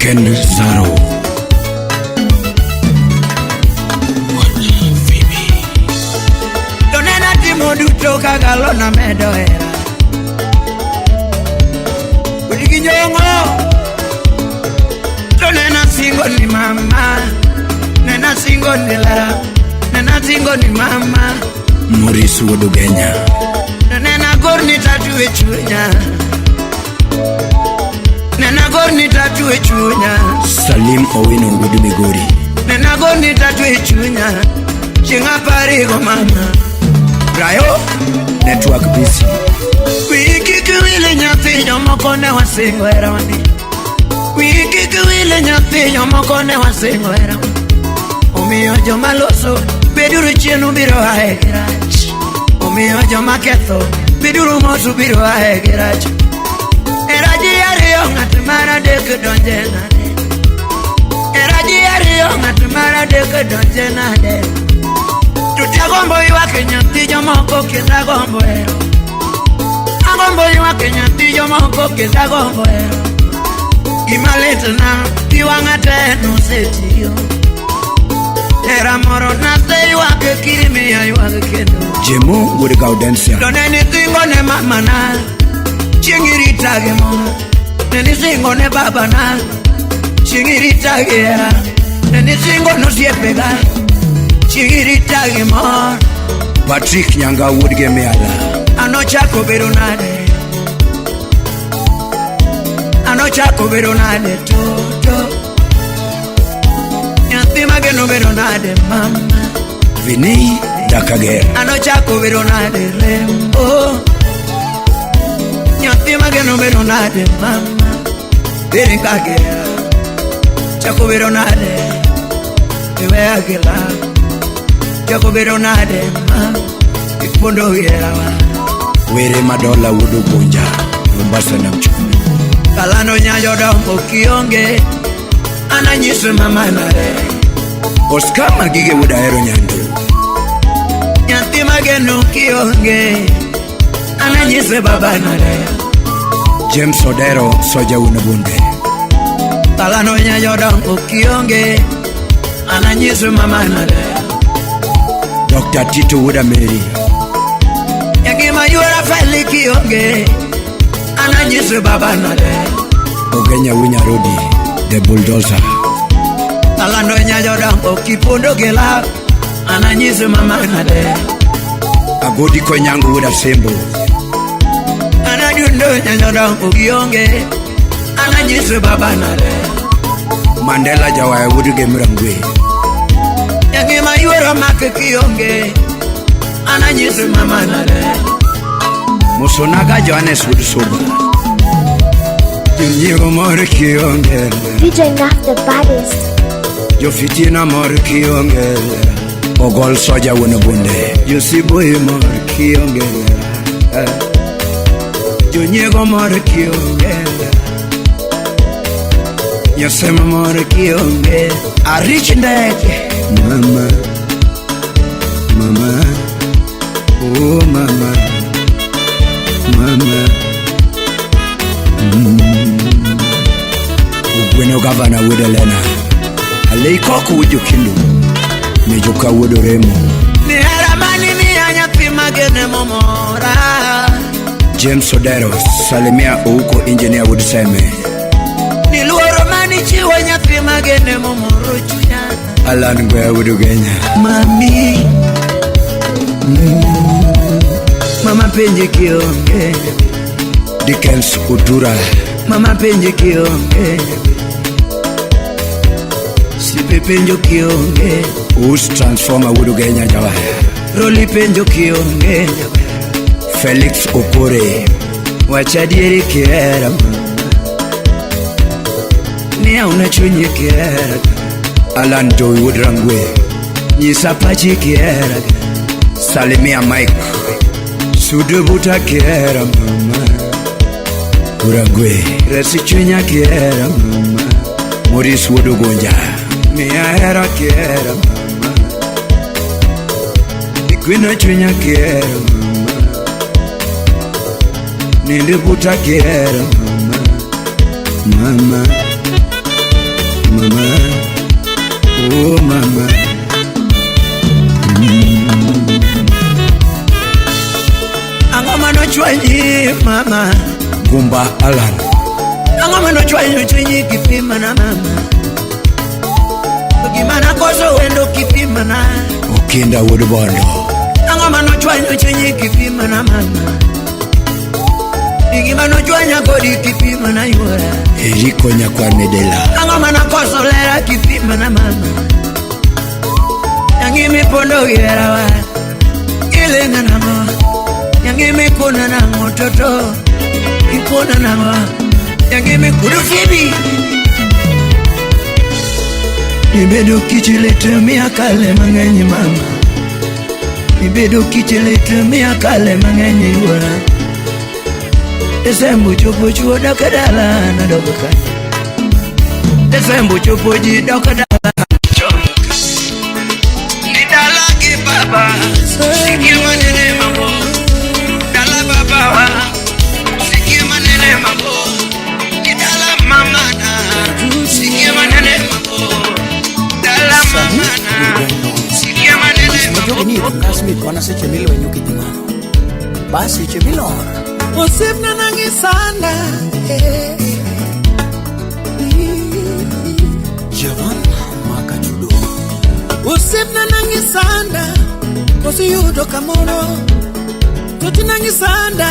Ken Zaro. Donena timo duto kagalo na medo era. Udigi nyongo. Donena singo ni mama. Nena singo ni la. Nena singo ni mama. Maurice Wodugenya. Nena gorni tatu echunya. Nena gorni tatu echunya. Salim Owino Wodumigori. Nena gorni tatu echunya. Chinga parigo mama. Brayo Network busy. Wiki kuwile nyathi jomokone wasingo eroni. Wiki kuwile nyathi jomokone wasingo eroni. Omiyo jomaloso beduru chienu biro aegirach. Omiyo jomaketho beduru mosu biro aegirach. Eraji ariyo ng'at mara dek donje nade. Eraji ariyo ng'at mara dek donje nade. Tutagombo ywake nyathi jomoko kenda gombo ero. Agombo ywake nyathi jomoko kenda gombo ero. Gimaletna iwang'ate nosetiyo. Era moro nase ywake kirimiya ywake kendo. Jemo Wood Gaudensia. Doneni singo ne mama na. Chingiri tage mo. Neni singo ne baba na. Chingiri tage ya. Neni singo no siepega. Chingiri tage mo. Patrick Nyanga Wood Gemeala. Ano chako bero nade. Ano chako bero nade toto. Nyathi mageno bero nade mama. Vini Dakagera. Ano chako bero nade rembo. Nyathi mageno bero nade mama. Bere kagera. Chako bero nade. Iwe agela. Chako bero nade mama. Ikupondo yerawa. Were Madola Wudu Bunja. Mombasa na Mchukumi. Kalano nyayo dongo kionge. Ananyiswe mama nare. Oscar Magige Wuda Aero Nyandu. Nyathi mageno kionge. Ananyiswe baba nare. James Odero Soja Unabunde. Kalano nyayo dongo kionge. Ananyiswe mama nare. Dr. Tito Wuda Mary. Yagima yura feli kionge. Ananyiswe baba nare. Ogenya Winya Rodi. The Bulldozer. Kalano nyayo dongo kipondo gela. Ananyiswe mama nare. Agodi Konyango Wuda Sembo. Anadundo nyayo dongo kionge. Ananyiswe baba nare. Mandela jawa wudu gemrangwe yangi mayoro makikionge ananyisi mama nale musonaga Johannes wudu soba Nyigo mori kionge DJ Naf the baddest. Yo fitina mori kionge Ogol soja wuna bunde Yo siboy mori kionge Yo nyigo mori kionge Yo sema mori kionge A rich ndeke Mama Mama Oh mama Mama Ugweno gavana wudelena Aleikoku wujo kindu Mejoka wudo remo Ni haramani ni anyapi magene momora James Odero Salimia uuko engineer wuduseme Ni luoro mani chiwa nyapi magene momoro chunya Alan ngwe wudu genya Mami Mama penje kionge Dickens Utura Mama penje kionge Sipe penjo kionge Us transformer wudu genya jawa Roli penjo kionge Felix Opore Wachadieri kiera Nia unachunye kiera Alan Joy Woodrangwe Nyisa pachi kiera Salimia Mike Sudubuta kiera mama Urangwe Resi chunya kiera mama Maurice Wodogonja Mia era kiera mama Nikwina chunya kiera mama Nindibuta kiera mama Mama Mama Oh mama Angoma no chwanyi mama Gumba Alan Angoma no chwanyi kipima na mama Ukimana koso wendo kipima na Ukinda Woodbondo Angoma no chwanyi kipima na mama Igima no chwanya kodi kipima na yura Eriko nyakwa nedela Angoma na koso lera kipima na mama Yangi mipondo gerawa Ilenga na mama Yangi mikuna na mototo Ipona na mama Yangi mikudu fibi Nibedo kichilete miakale mangenyi mama Nibedo kichilete miakale mangenyi yura Esembu chupu chuo dokadala na doboka Esembu chupu ji dokadala Nidala ki baba Siki manene mabo Dala baba wa Siki manene mabo Nidala mama na Siki manene mabo Dala mama na Siki manene mabo Majoki ni kasmi wana se chemilo wenyuki dimano Basi chemilo Osipna nangisanda Javan makachudo Osipna nangisanda Kosi yudo kamono Toti nangisanda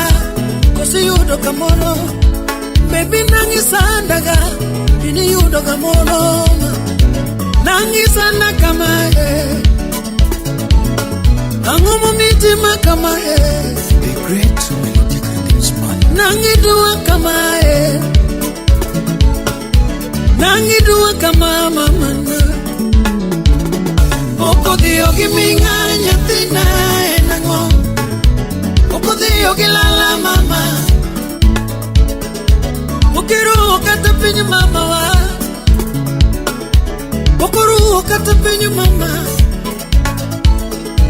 Kosi yudo kamono Baby nangisanda ga Dini yudo kamono Nangisanda kama Angumu mitima kama The great melodic rhythms man Nangidua kama Nangidua kama mama Oko dio giminga nyatina enango Oko dio gilala mama Okiru kata pinyu mama wa Okuru kata pinyu mama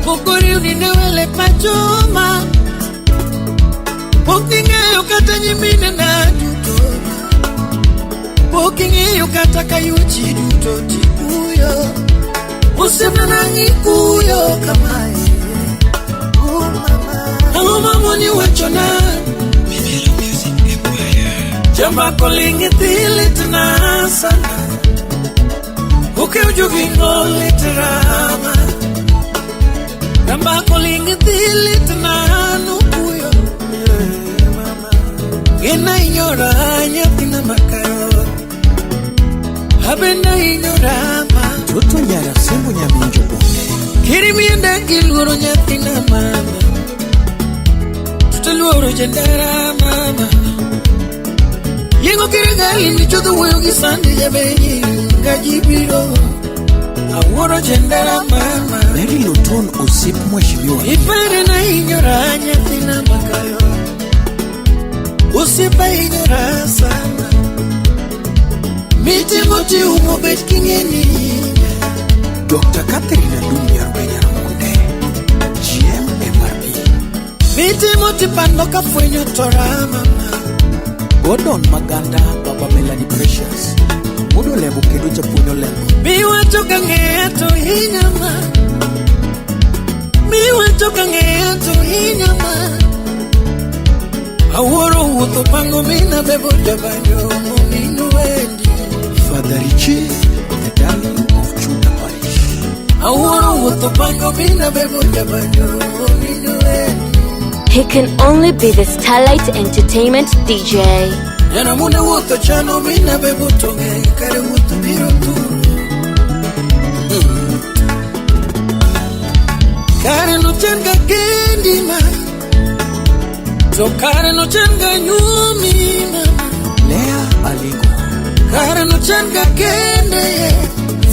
Okuri uninewele pachoma Pokinge ukata nyimine na duto Pokinge ukata kayuchi duto tikuyo Usimna nangi kuyo kamae Angoma moni wachona Jamba kolingi thili tana sana Uke ujugingo litirama Jamba kolingi thili tana nukuyo Gena inyora nyatina makayo Abena ignorama Toto nyara sembo nyaminjo bone Kirimienda giluro nyathina mama Tutaluro jendara mama Yengo kirigali ni chodo weyo gisandi ya benyi Gajibiro Aworo jendara mama Mary Luton usip mweshimiwa Ipere na inyora nyathina makayo Usipa inyora sana Miti moti umobet kingeni Dr. Catherine Dunya Rwenya Ramunde GMMRP Miti moti pandoka fwenyo tora mama Gordon Maganda Baba Melanie Precious Mudo lebo kedo japunyo lebo Miwa choka ngeto hinyama Miwa choka ngeto hinyama Aworo uto pango mina bebo jabanyo Mominu wendi Father Richie, the darling of Judah Parish. He can only be the Starlight Entertainment DJ. Lea Aligo Karano changa kende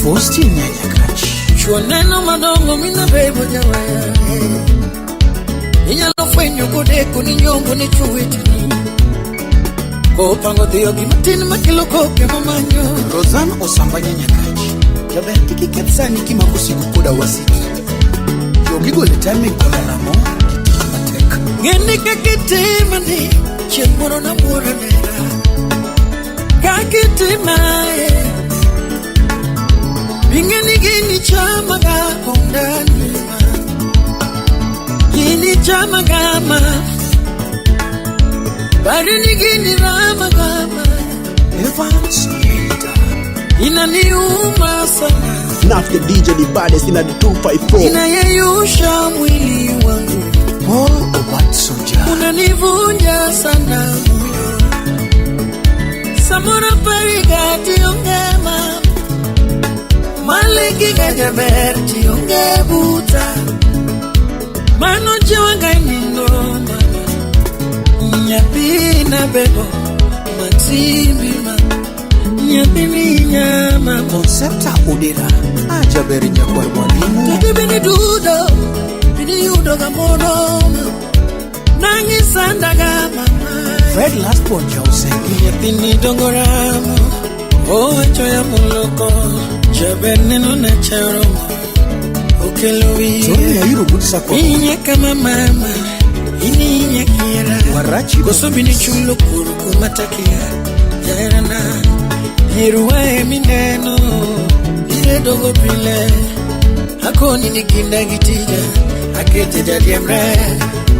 Fosti Nyanya Kachi Choneno madongo mina bebo jawaya Inyalo fwenyo kodeko ni nyongo ni chuitini Kopango dhiyo gimatini makilo koke mamanyo Rosanna Osamba Nyanya Kachi Jabertiki kepsani kima kusiku kuda wasiki Yogigo letame kola namo Kitiki mateka Ngeni kakitema ni Chemoro na mura nera Kakitimae Bingeni gini chama gako ndani Gini chama gama Barini gini rama gama Evans Yeda Inaniuma sana Not the DJ the baddest in the 254. Inayeyusha mwili wangu Paul Obatsoja Unanivunja sana moyo Samura parigati ongema Maliki gajaberti ongebuta Mano jiwanga inindoma Nyapina bebo Matsimbi ma Nyapini nyama Concepta Odera Ajaberi Nyakwar Mwalimu Tete bini dudo Bini yudo gamono Nangi sanda gama Fred Lasbon Jausengi Nyapini dongoramo Ocho ya muloko Jabeneno na charomo Okelowi Tony ya Yuru Budisa kwa Inye kama mama Inye kira Warachi Kosobini chulo kuruku matakia Jairana Hiruwae mineno Ire dogo pile Hakoni nikinda gitija Akete jadi emre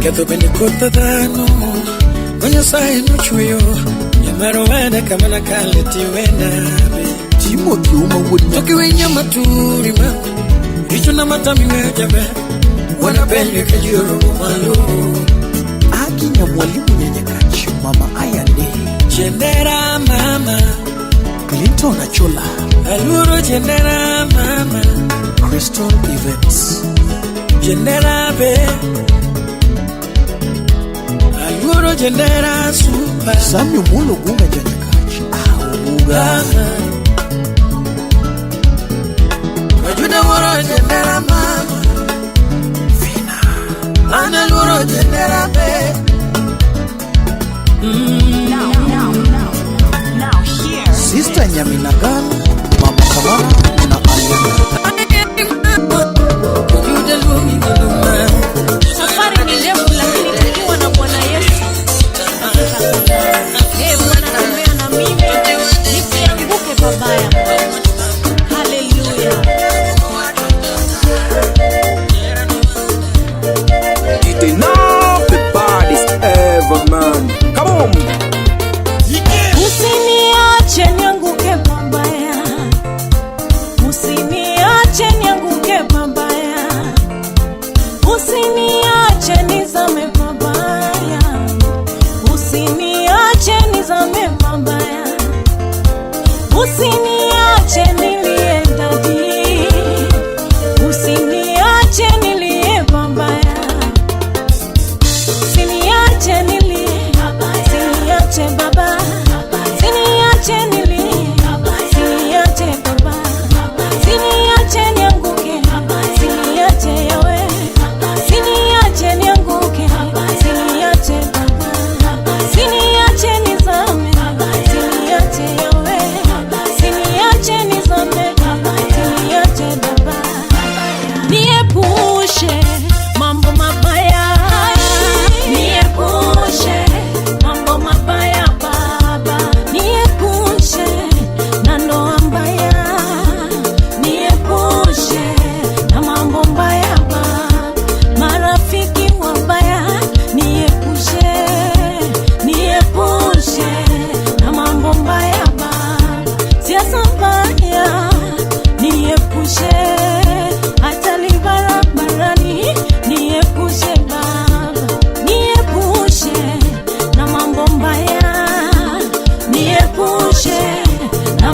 Keto bende kota dano Konya sae no chuyo Yamaro wenda kama nakaleti wenda Timothy Uma Woodman Toki wenya maturi mama Icho na matami wejabe Wanapende kajuro malo Aki na Mwalimu Nyanya Kachi Mama Ayande Jendera mama Clinton Achola Aluro jendera mama Crystal Events Jendera be Aluro jendera super Samuel Molo Gunga Nyanya Kachi Gunga Wajuda woro jendera mama Vina Ana luro jendera be Sister Nyaminagan Mama Kamara na Aliana Wajuda lungi giluma Safari ni ndefu lakini tukiwa na Bwana Yesu Bwana tembea na mimi nisianguke babaya. Hallelujah. It is not the baddest ever, man. Come on.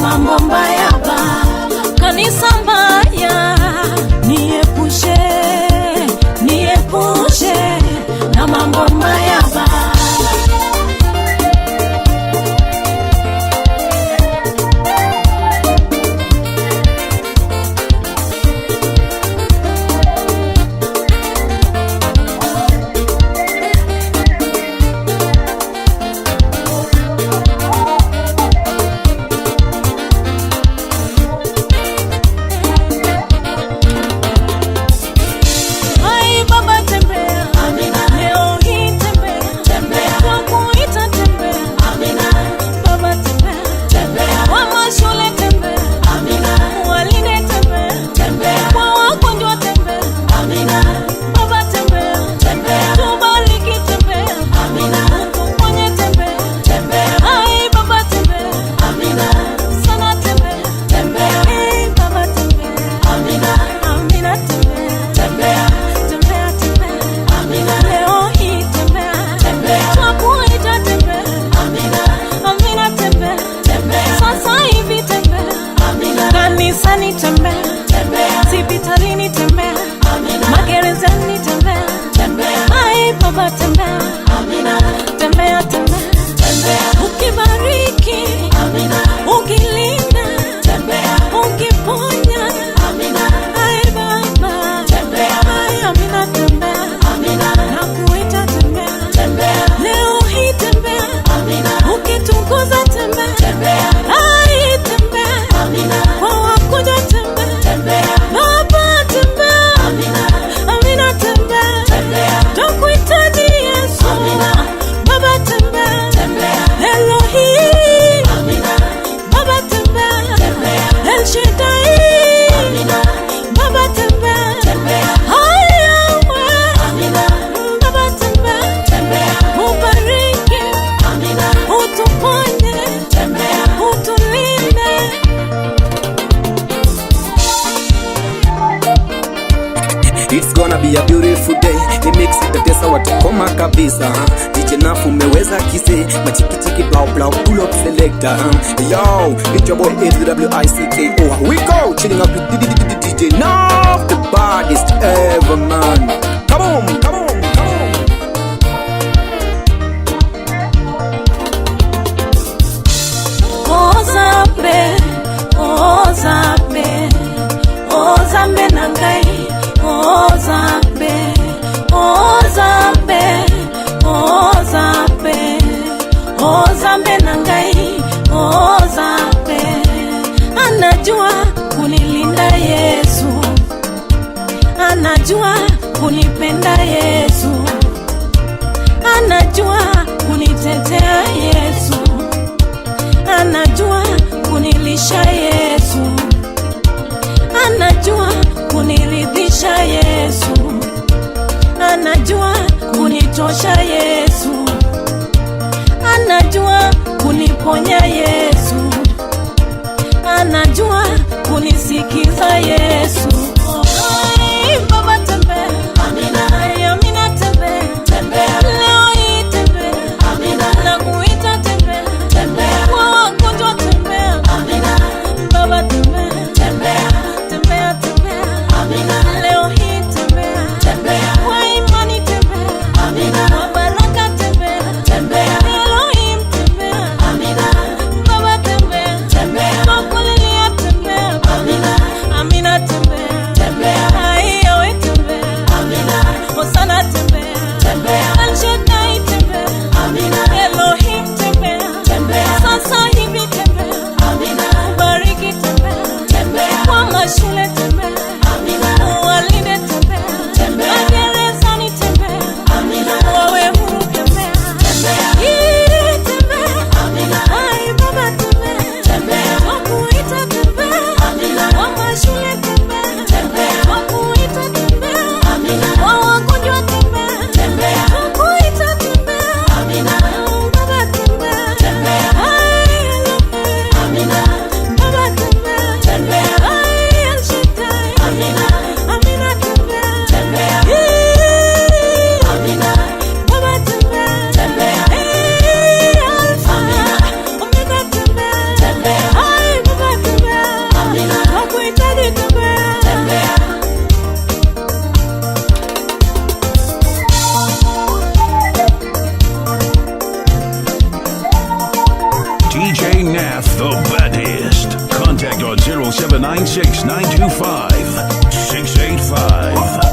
mambo mbaya Baba. Kanisa mbaya niepushe na mambo mbaya Baba. Kanisani tembea, hospitalini tembea, magerezani tembea, ai Baba tembea, tembea, ukibariki, ukilinda, ukiponya, ai Baba, ai Amina tembea, nakuita tembea, leo hii tembea, ukitukuza tembea, ai tembea, kwa wakuja tembea, Baba tembea, Amina tembea, tukuhitaji Yesu, Baba tembea, Elohim, Baba tembea, El Shaddai, Baba tembea, Yahweh, Baba tembea, ubariki, utuponye, utulinde. It's gonna be a beautiful day. It makes it a tesa watakoma kabisa. DJ Nafu umeweza kise. Machikitiki blau blau pull up selector. Yo, it's your boy HWICKO. We go chilling up with DJ Nafu, the baddest ever man. Come on, come on, come on. Ozambe nangai, Ozambe nangai, anajua kunilinda Yesu, anajua kunipenda Yesu, anajua kunitetea Yesu, anajua kunilisha Yesu, anajua kuniridhisha Yesu, anajua kunitosha Yesu, anajua kuniponya Yesu, anajua kunisikiza Yesu. Baba tembea, Amina tembea, leo hii tembea, DJ Nath, the baddest. Contact on 0796 925 685.